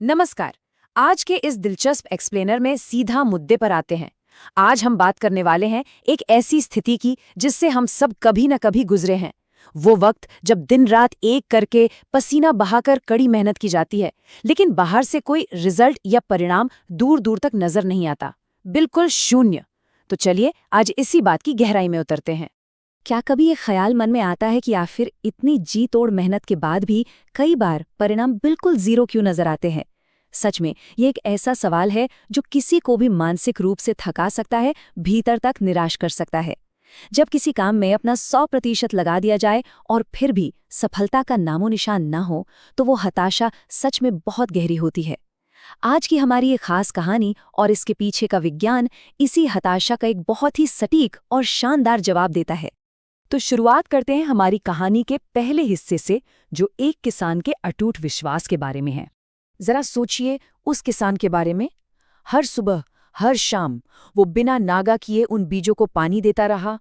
नमस्कार। आज के इस दिलचस्प एक्सप्लेनर में सीधा मुद्दे पर आते हैं। आज हम बात करने वाले हैं एक ऐसी स्थिति की जिससे हम सब कभी न कभी गुजरे हैं। वो वक्त जब दिन रात एक करके पसीना बहाकर कड़ी मेहनत की जाती है, लेकिन बाहर से कोई रिजल्ट या परिणाम दूर दूर तक नजर नहीं आता, बिल्कुल शून्य। तो चलिए आज इसी बात की गहराई में उतरते हैं। क्या कभी ये ख्याल मन में आता है कि आखिर इतनी जी तोड़ मेहनत के बाद भी कई बार परिणाम बिल्कुल जीरो क्यों नजर आते हैं? सच में ये एक ऐसा सवाल है जो किसी को भी मानसिक रूप से थका सकता है, भीतर तक निराश कर सकता है। जब किसी काम में अपना 100% लगा दिया जाए और फिर भी सफलता का नामो निशान न हो, तो वो हताशा सच में बहुत गहरी होती है। आज की हमारी ये खास कहानी और इसके पीछे का विज्ञान इसी हताशा का एक बहुत ही सटीक और शानदार जवाब देता है। तो शुरुआत करते हैं हमारी कहानी के पहले हिस्से से, जो एक किसान के अटूट विश्वास के बारे में है। जरा सोचिए उस किसान के बारे में। हर सुबह, हर शाम वो बिना नागा किए उन बीजों को पानी देता रहा,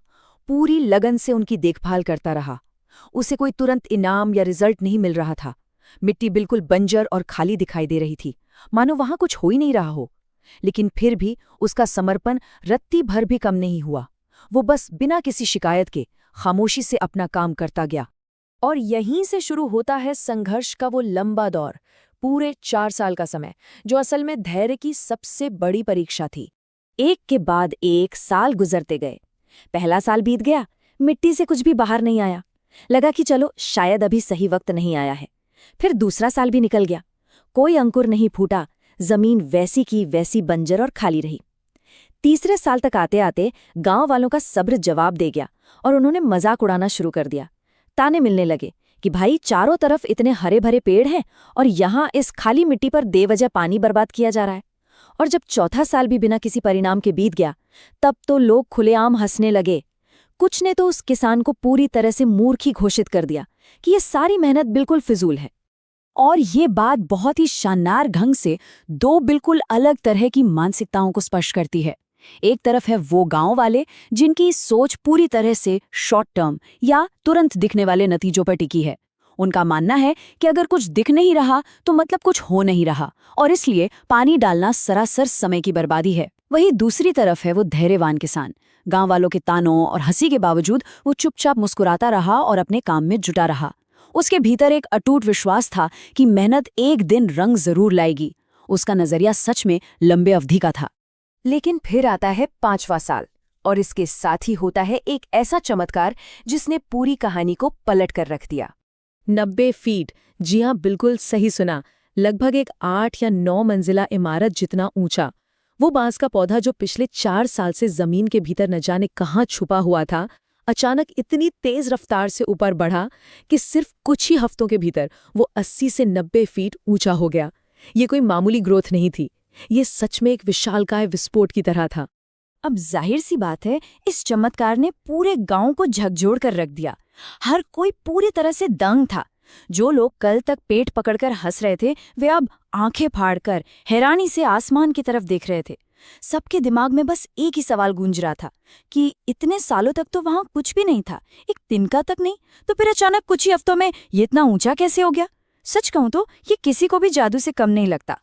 पूरी लगन से उनकी देखभाल करता रहा। उसे कोई तुरंत इनाम या रिजल्ट नहीं मिल रहा था। मिट्टी बिल्कुल बंजर और खाली दिखाई दे रही थी, मानो वहां कुछ हो ही नहीं रहा हो। लेकिन फिर भी उसका समर्पण रत्ती भर भी कम नहीं हुआ। वो बस बिना किसी शिकायत के खामोशी से अपना काम करता गया। और यहीं से शुरू होता है संघर्ष का वो लंबा दौर, पूरे 4 साल का समय, जो असल में धैर्य की सबसे बड़ी परीक्षा थी। एक के बाद एक साल गुजरते गए। पहला साल बीत गया, मिट्टी से कुछ भी बाहर नहीं आया। लगा कि चलो शायद अभी सही वक्त नहीं आया है। फिर दूसरा साल भी निकल गया, कोई अंकुर नहीं फूटा, जमीन वैसी की वैसी बंजर और खाली रही। तीसरे साल तक आते आते गांव वालों का सब्र जवाब दे गया और उन्होंने मजाक उड़ाना शुरू कर दिया। ताने मिलने लगे कि भाई चारों तरफ इतने हरे भरे पेड़ हैं और यहाँ इस खाली मिट्टी पर बेवजह पानी बर्बाद किया जा रहा है। और जब चौथा साल भी बिना किसी परिणाम के बीत गया, तब तो लोग खुलेआम हंसने लगे। कुछ ने तो उस किसान को पूरी तरह से मूर्ख घोषित कर दिया कि ये सारी मेहनत बिल्कुल फिजूल है। और ये बात बहुत ही शानदार ढंग से दो बिल्कुल अलग तरह की मानसिकताओं को स्पष्ट करती है। एक तरफ है वो गांव वाले जिनकी सोच पूरी तरह से शॉर्ट टर्म या तुरंत दिखने वाले नतीजों पर टिकी है। उनका मानना है कि अगर कुछ दिख नहीं रहा तो मतलब कुछ हो नहीं रहा, और इसलिए पानी डालना सरासर समय की बर्बादी है। वहीं दूसरी तरफ है वो धैर्यवान किसान। गांव वालों के तानों और हंसी के बावजूद वो चुपचाप मुस्कुराता रहा और अपने काम में जुटा रहा। उसके भीतर एक अटूट विश्वास था कि मेहनत एक दिन रंग जरूर लाएगी। उसका नजरिया सच में लंबे अवधि का था। लेकिन फिर आता है 5वां साल, और इसके साथ ही होता है एक ऐसा चमत्कार जिसने पूरी कहानी को पलट कर रख दिया। 90 फीट, जी हाँ बिल्कुल सही सुना, लगभग एक 8 या 9 मंजिला इमारत जितना ऊंचा वो बांस का पौधा, जो पिछले 4 साल से जमीन के भीतर न जाने कहाँ छुपा हुआ था, अचानक इतनी तेज रफ्तार से ऊपर बढ़ा कि सिर्फ कुछ ही हफ्तों के भीतर वो 80 से 90 फीट ऊंचा हो गया। ये कोई मामूली ग्रोथ नहीं थी, ये सच में एक विशालकाय विस्फोट की तरह था। अब जाहिर सी बात है, इस चमत्कार ने पूरे गांव को झकझोर कर रख दिया। हर कोई पूरी तरह से दंग था। जो लोग कल तक पेट पकड़कर हंस रहे थे, वे अब आंखें फाड़कर हैरानी से आसमान की तरफ देख रहे थे। सबके दिमाग में बस एक ही सवाल गूंज रहा था कि इतने सालों तक तो वहां कुछ भी नहीं था, एक तिनका तक नहीं, तो फिर अचानक कुछ ही हफ्तों में ये इतना ऊंचा कैसे हो गया? सच कहूं तो ये किसी को भी जादू से कम नहीं लगता।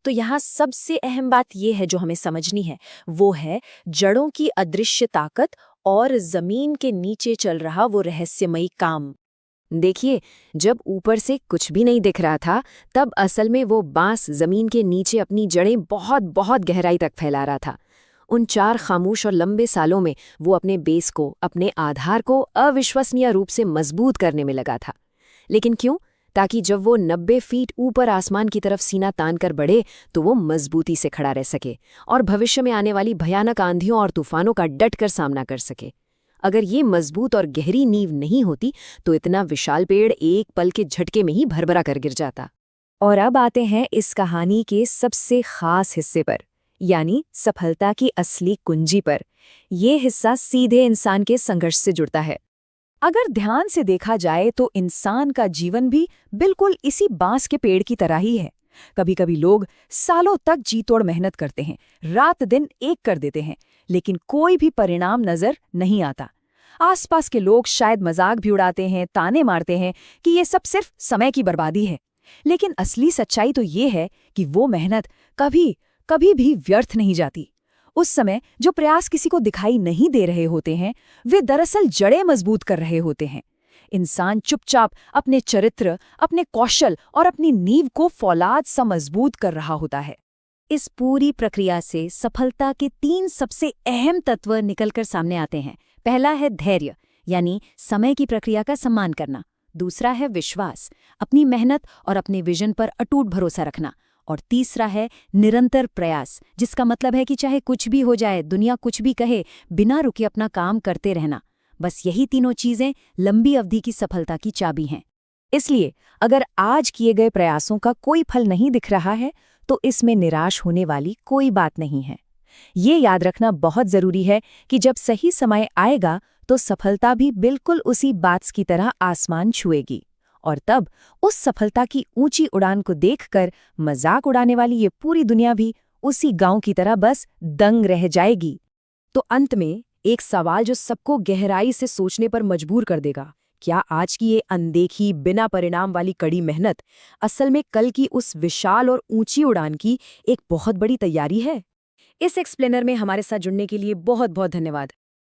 तो यहाँ सबसे अहम बात यह है जो हमें समझनी है, वो है जड़ों की अदृश्य ताकत और जमीन के नीचे चल रहा वो रहस्यमयी काम। देखिए, जब ऊपर से कुछ भी नहीं दिख रहा था, तब असल में वो बांस जमीन के नीचे अपनी जड़ें बहुत बहुत गहराई तक फैला रहा था। उन 4 खामोश और लंबे सालों में वो अपने बेस को, अपने आधार को अविश्वसनीय रूप से मजबूत करने में लगा था। लेकिन क्यों? ताकि जब वो 90 फीट ऊपर आसमान की तरफ सीना तान कर बढ़े, तो वो मजबूती से खड़ा रह सके और भविष्य में आने वाली भयानक आंधियों और तूफानों का डट कर सामना कर सके। अगर ये मजबूत और गहरी नींव नहीं होती, तो इतना विशाल पेड़ एक पल के झटके में ही भरभरा कर गिर जाता। और अब आते हैं इस कहानी के सबसे खास हिस्से पर, यानी सफलता की असली कुंजी पर। ये हिस्सा सीधे इंसान के संघर्ष से जुड़ता है। अगर ध्यान से देखा जाए तो इंसान का जीवन भी बिल्कुल इसी बांस के पेड़ की तरह ही है। कभी कभी लोग सालों तक जी तोड़ मेहनत करते हैं, रात दिन एक कर देते हैं, लेकिन कोई भी परिणाम नजर नहीं आता। आसपास के लोग शायद मजाक भी उड़ाते हैं, ताने मारते हैं कि ये सब सिर्फ समय की बर्बादी है। लेकिन असली सच्चाई तो ये है कि वो मेहनत कभी कभी भी व्यर्थ नहीं जाती। उस समय जो प्रयास किसी को दिखाई नहीं दे रहे होते हैं, वे दरअसल जड़ें मजबूत कर रहे होते हैं। इंसान चुपचाप अपने चरित्र, अपने कौशल और अपनी नींव को फौलाद सा मजबूत कर रहा होता है। इस पूरी प्रक्रिया से सफलता के 3 सबसे अहम तत्व निकलकर सामने आते हैं। पहला है धैर्य, यानी समय की प्रक्रिया का सम्मान करना। दूसरा है विश्वास, अपनी मेहनत और अपने विजन पर अटूट भरोसा रखना। और तीसरा है निरंतर प्रयास, जिसका मतलब है कि चाहे कुछ भी हो जाए, दुनिया कुछ भी कहे, बिना रुके अपना काम करते रहना। बस यही तीनों चीजें लंबी अवधि की सफलता की चाबी हैं। इसलिए अगर आज किए गए प्रयासों का कोई फल नहीं दिख रहा है, तो इसमें निराश होने वाली कोई बात नहीं है। ये याद रखना बहुत जरूरी है कि जब सही समय आएगा तो सफलता भी बिल्कुल उसी बात की तरह आसमान छुएगी, और तब उस सफलता की ऊंची उड़ान को देखकर मजाक उड़ाने वाली ये पूरी दुनिया भी उसी गांव की तरह बस दंग रह जाएगी। तो अंत में एक सवाल जो सबको गहराई से सोचने पर मजबूर कर देगा, क्या आज की ये अनदेखी बिना परिणाम वाली कड़ी मेहनत असल में कल की उस विशाल और ऊंची उड़ान की एक बहुत बड़ी तैयारी है? इस एक्सप्लेनर में हमारे साथ जुड़ने के लिए बहुत बहुत धन्यवाद।